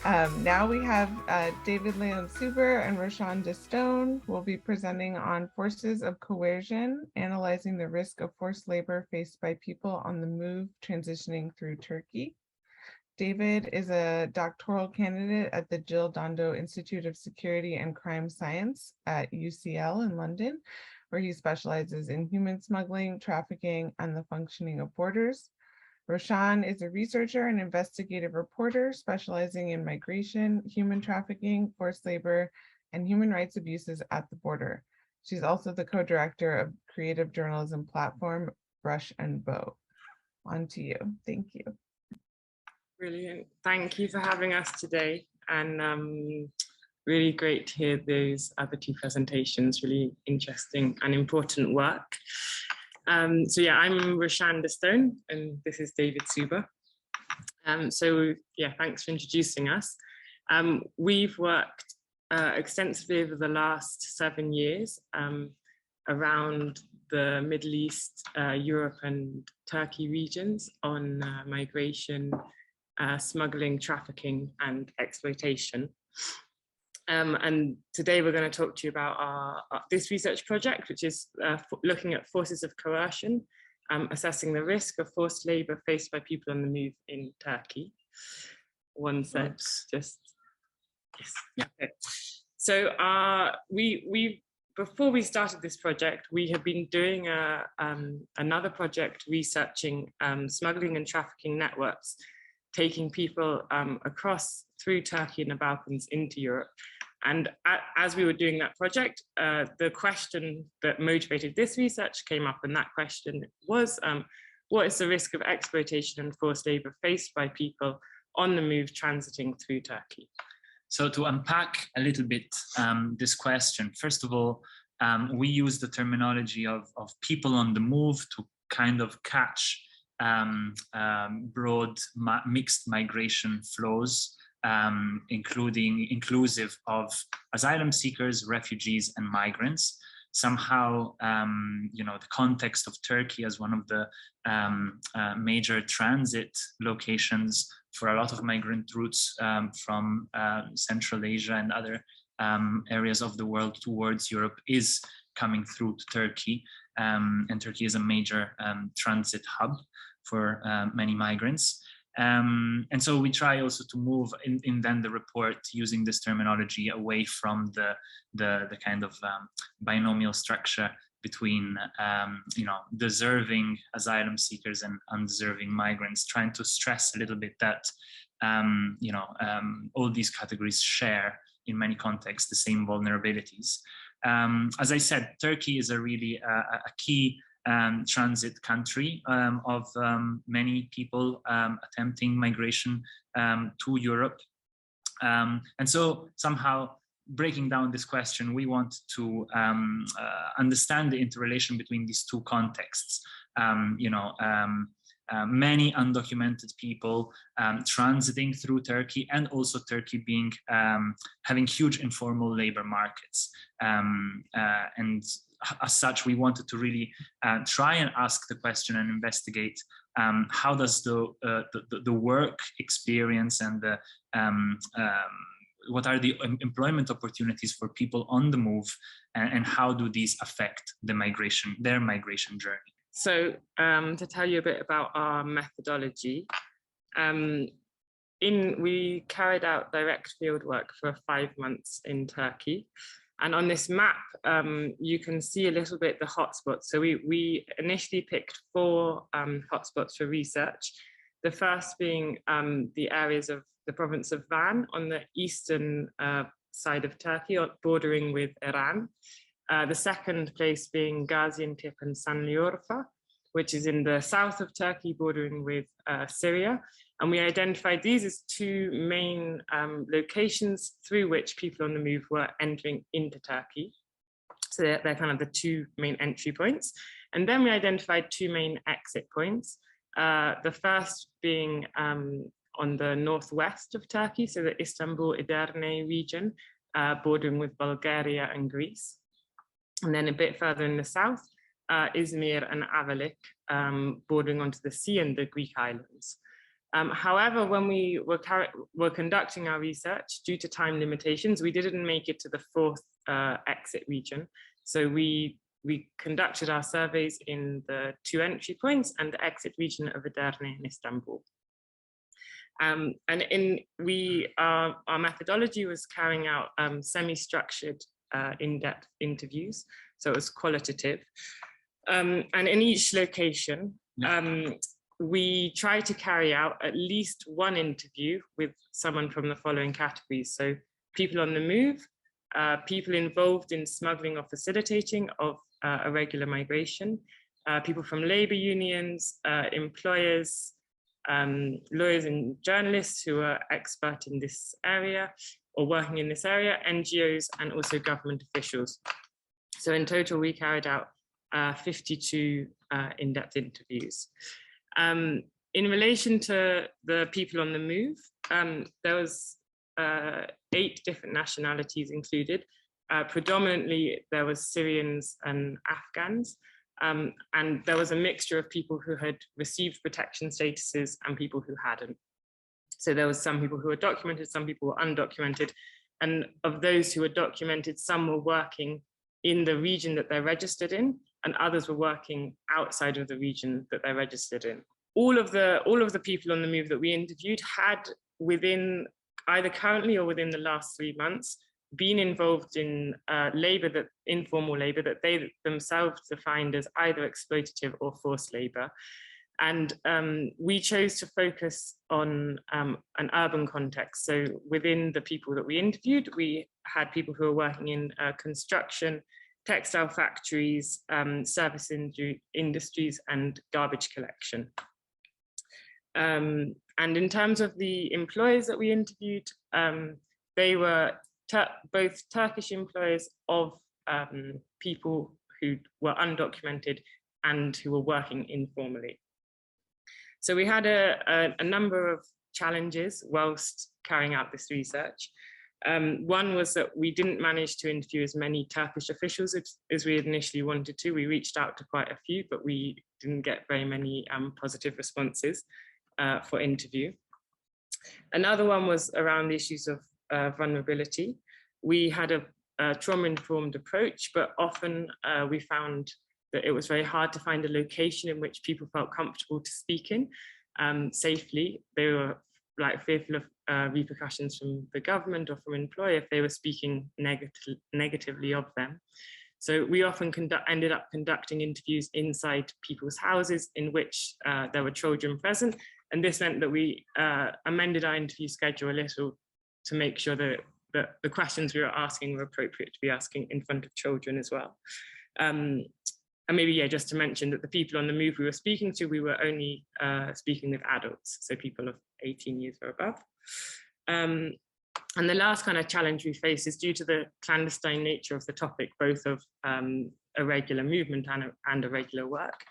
Now we have David Leon Suber and Roshan Stone will be presenting on forces of coercion, analyzing the risk of forced labor faced by people on the move transitioning through Turkey. David is a doctoral candidate at the Jill Dondo Institute of Security and Crime Science at UCL in London, where he specializes in human smuggling, trafficking, and the functioning of borders. Roshan is a researcher and investigative reporter specializing in migration, human trafficking, forced labor, and human rights abuses at the border. She's also the co-director of creative journalism platform Brush and Bow. On to you. Thank you. Brilliant. Thank you for having us today. And really great to hear those other two presentations, really interesting and important work. So yeah, I'm Roshan Stone and this is David Suber. So yeah, thanks for introducing us. We've worked extensively over the last 7 years around the Middle East, Europe and Turkey regions on migration, smuggling, trafficking and exploitation. And today we're going to talk to you about this research project, which is looking at forces of coercion, assessing the risk of forced labor faced by people on the move in Turkey. One sec, just, yes. Yeah. Okay. So before we started this project, we have been doing another project researching smuggling and trafficking networks, taking people across through Turkey and the Balkans into Europe. And as we were doing that project, the question that motivated this research came up, and that question was, what is the risk of exploitation and forced labor faced by people on the move transiting through Turkey? So to unpack a little bit this question, first of all, we use the terminology of people on the move to kind of catch broad mixed migration flows, inclusive of asylum seekers, refugees, and migrants. Somehow, the context of Turkey as one of the major transit locations for a lot of migrant routes from Central Asia and other areas of the world towards Europe is coming through to Turkey. And Turkey is a major transit hub for many migrants. And so we try also to move in then the report using this terminology away from the kind of binomial structure between deserving asylum seekers and undeserving migrants, trying to stress a little bit that all these categories share in many contexts the same vulnerabilities. As I said, Turkey is a really a key transit country of many people attempting migration to Europe. And so somehow breaking down this question, we want to understand the interrelation between these two contexts. Many undocumented people transiting through Turkey, and also Turkey being having huge informal labor markets. And as such, we wanted to really try and ask the question and investigate how does the work experience and the what are the employment opportunities for people on the move, and how do these affect their migration journey. So to tell you a bit about our methodology, we carried out direct field work for 5 months in Turkey. And on this map, you can see a little bit the hotspots. So we initially picked 4 hotspots for research. The first being the areas of the province of Van on the eastern side of Turkey, bordering with Iran. The second place being Gaziantep and Sanliurfa, which is in the south of Turkey, bordering with Syria. And we identified these as 2 main locations through which people on the move were entering into Turkey. So they're kind of the 2 main entry points. And then we identified 2 main exit points. The first being on the northwest of Turkey, so the Istanbul-Edirne region, bordering with Bulgaria and Greece. And then a bit further in the south, Izmir and Avalik, bordering onto the sea and the Greek islands. However, when we were conducting our research, due to time limitations, we didn't make it to the fourth exit region. So we conducted our surveys in the 2 entry points and the exit region of Edirne in Istanbul. And our methodology was carrying out semi-structured in-depth interviews, so it was qualitative. And in each location, we try to carry out at least one interview with someone from the following categories. So people on the move, people involved in smuggling or facilitating of irregular migration, people from labor unions, employers, lawyers and journalists who are expert in this area or working in this area, NGOs, and also government officials. So in total, we carried out 52 in-depth interviews. In relation to the people on the move, there was 8 different nationalities included. Predominantly, there was Syrians and Afghans, and there was a mixture of people who had received protection statuses and people who hadn't. So there was some people who were documented, some people were undocumented, and of those who were documented, some were working in the region that they're registered in, and others were working outside of the region that they're registered in. All of the people on the move that we interviewed had, within either currently or within the last 3 months, been involved in informal labor that they themselves defined as either exploitative or forced labor. And we chose to focus on an urban context. So within the people that we interviewed, we had people who were working in construction, textile factories, service industries, and garbage collection. And in terms of the employers that we interviewed, they were both Turkish employers of people who were undocumented and who were working informally. So we had a number of challenges whilst carrying out this research. One was that we didn't manage to interview as many Turkish officials as we had initially wanted to. We reached out to quite a few, but we didn't get very many positive responses for interview. Another one was around the issues of vulnerability. We had a trauma-informed approach, but often we found that it was very hard to find a location in which people felt comfortable to speak in safely. They were fearful of repercussions from the government or from employer if they were speaking negatively of them. So we often ended up conducting interviews inside people's houses in which there were children present. And this meant that we amended our interview schedule a little to make sure that the questions we were asking were appropriate to be asking in front of children as well. And maybe, yeah, just to mention that the people on the move we were speaking to, we were only speaking with adults, so people of 18 years or above. And the last kind of challenge we face is due to the clandestine nature of the topic, both of irregular movement and irregular work.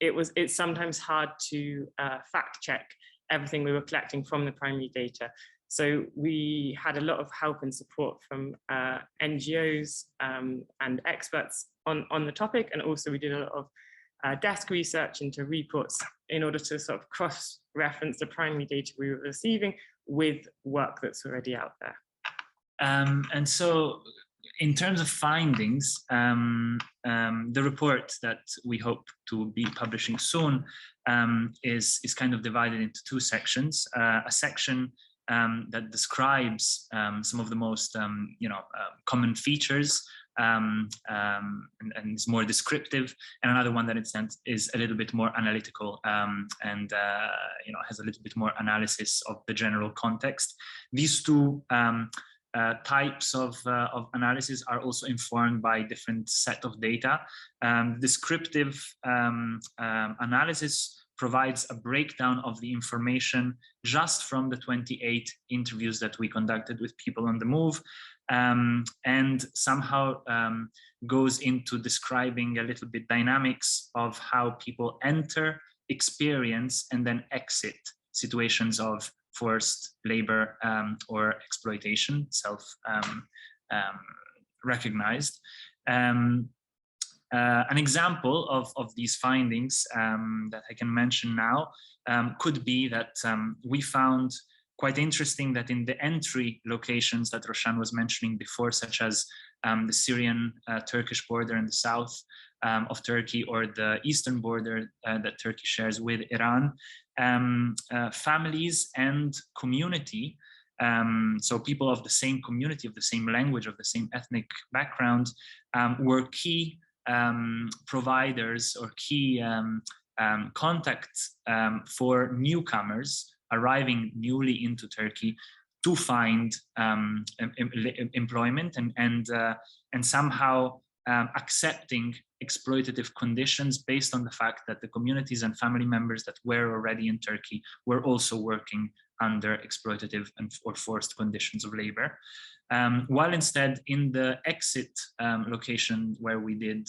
It's sometimes hard to fact check everything we were collecting from the primary data. So we had a lot of help and support from NGOs and experts on the topic. And also we did a lot of desk research into reports in order to sort of cross-reference the primary data we were receiving with work that's already out there. And so in terms of findings, the report that we hope to be publishing soon is kind of divided into 2 sections. A section that describes some of the most common features and is more descriptive, and another one that is a little bit more analytical and has a little bit more analysis of the general context. These 2 types of analysis are also informed by different set of data. Descriptive analysis provides a breakdown of the information just from the 28 interviews that we conducted with people on the move, and somehow goes into describing a little bit dynamics of how people enter, experience, and then exit situations of forced labor or exploitation, self-recognized. An example of these findings that I can mention now could be that we found quite interesting that in the entry locations that Roshan was mentioning before, such as the Syrian-Turkish border in the south of Turkey, or the eastern border that Turkey shares with Iran, families and community, so people of the same community, of the same language, of the same ethnic background, were key providers or key contacts for newcomers arriving newly into Turkey to find employment and somehow accepting exploitative conditions based on the fact that the communities and family members that were already in Turkey were also working under exploitative or forced conditions of labor. While instead in the exit location where we did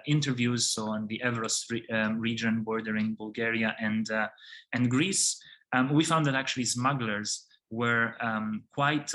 interviews, so on the Evros region bordering Bulgaria and Greece, we found that actually smugglers were quite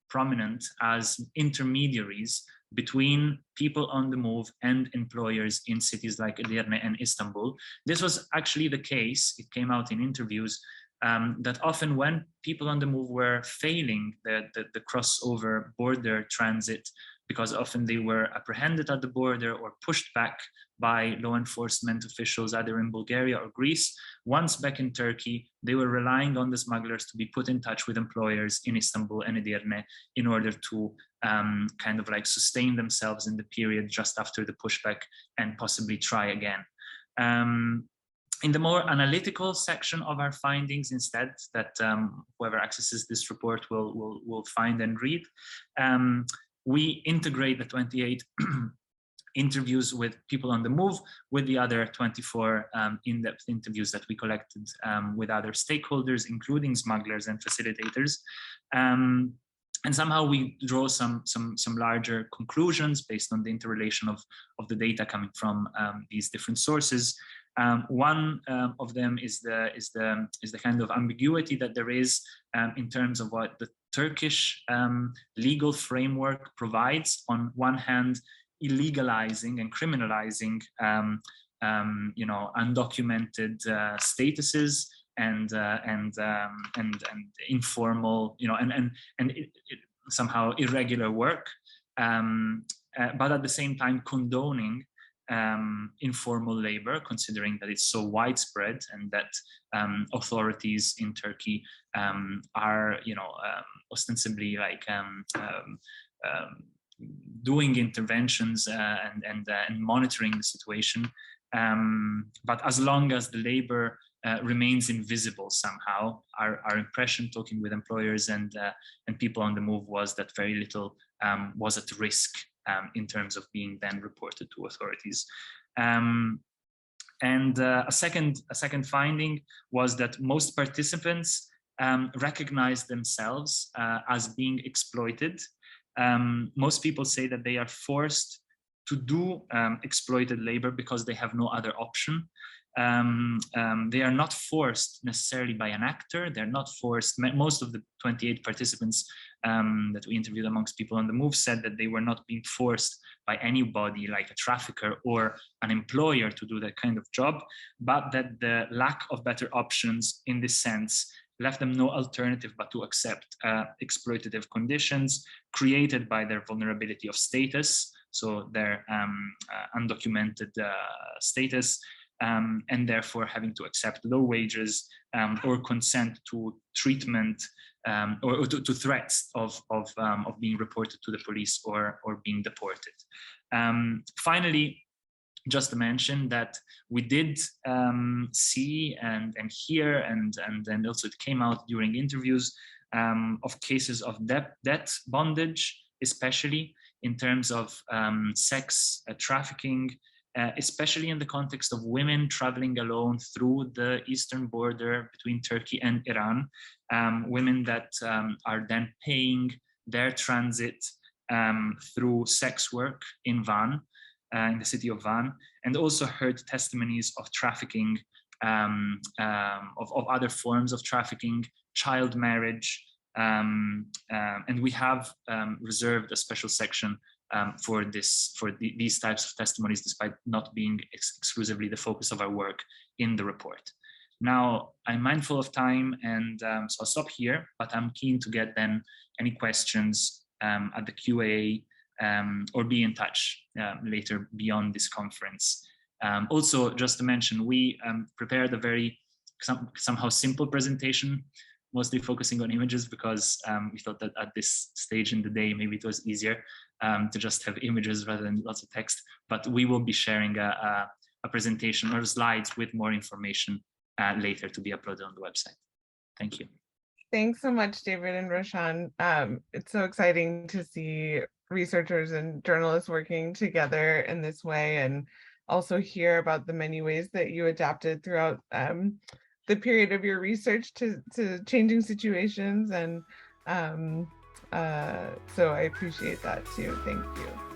prominent as intermediaries between people on the move and employers in cities like Edirne and Istanbul. This was actually the case, it came out in interviews, that often when people on the move were failing the crossover border transit, because often they were apprehended at the border or pushed back by law enforcement officials either in Bulgaria or Greece, once back in Turkey, they were relying on the smugglers to be put in touch with employers in Istanbul and Edirne in order to kind of like sustain themselves in the period just after the pushback and possibly try again. In the more analytical section of our findings, instead, that whoever accesses this report will find and read, we integrate the 28 interviews with people on the move with the other 24 in-depth interviews that we collected with other stakeholders, including smugglers and facilitators. And somehow we draw some larger conclusions based on the interrelation of the data coming from these different sources. One of them is the kind of ambiguity that there is in terms of what the Turkish legal framework provides. On one hand, illegalizing and criminalizing, you know, undocumented statuses and informal, you know, and somehow irregular work, but at the same time condoning informal labor, considering that it's so widespread and that authorities in Turkey are, you know, ostensibly like doing interventions and monitoring the situation. But as long as the labor remains invisible somehow, our impression talking with employers and people on the move was that very little was at risk in terms of being then reported to authorities. And a second finding was that most participants recognize themselves as being exploited. Most people say that they are forced to do exploited labor because they have no other option. They are not forced necessarily by an actor. They're not forced. Most of the 28 participants that we interviewed amongst people on the move said that they were not being forced by anybody like a trafficker or an employer to do that kind of job, but that the lack of better options in this sense left them no alternative but to accept exploitative conditions created by their vulnerability of status, so their undocumented status, and therefore having to accept low wages or consent to treatment or to threats of being reported to the police or being deported. Finally, just to mention that we did see and hear and also it came out during interviews of cases of debt bondage, especially in terms of sex trafficking, especially in the context of women traveling alone through the eastern border between Turkey and Iran, women that are then paying their transit through sex work in Van, in the city of Van, and also heard testimonies of trafficking, of other forms of trafficking, child marriage, and we have reserved a special section for these types of testimonies, despite not being exclusively the focus of our work in the report. Now, I'm mindful of time, and so I'll stop here, but I'm keen to get then any questions at the QA or be in touch later beyond this conference. Also, just to mention, we prepared a very somehow simple presentation, mostly focusing on images, because we thought that at this stage in the day, maybe it was easier to just have images rather than lots of text. But we will be sharing a presentation or slides with more information later to be uploaded on the website. Thank you. Thanks so much, David and Roshan. It's so exciting to see researchers and journalists working together in this way, and also hear about the many ways that you adapted throughout the period of your research to changing situations. And so I appreciate that too. Thank you.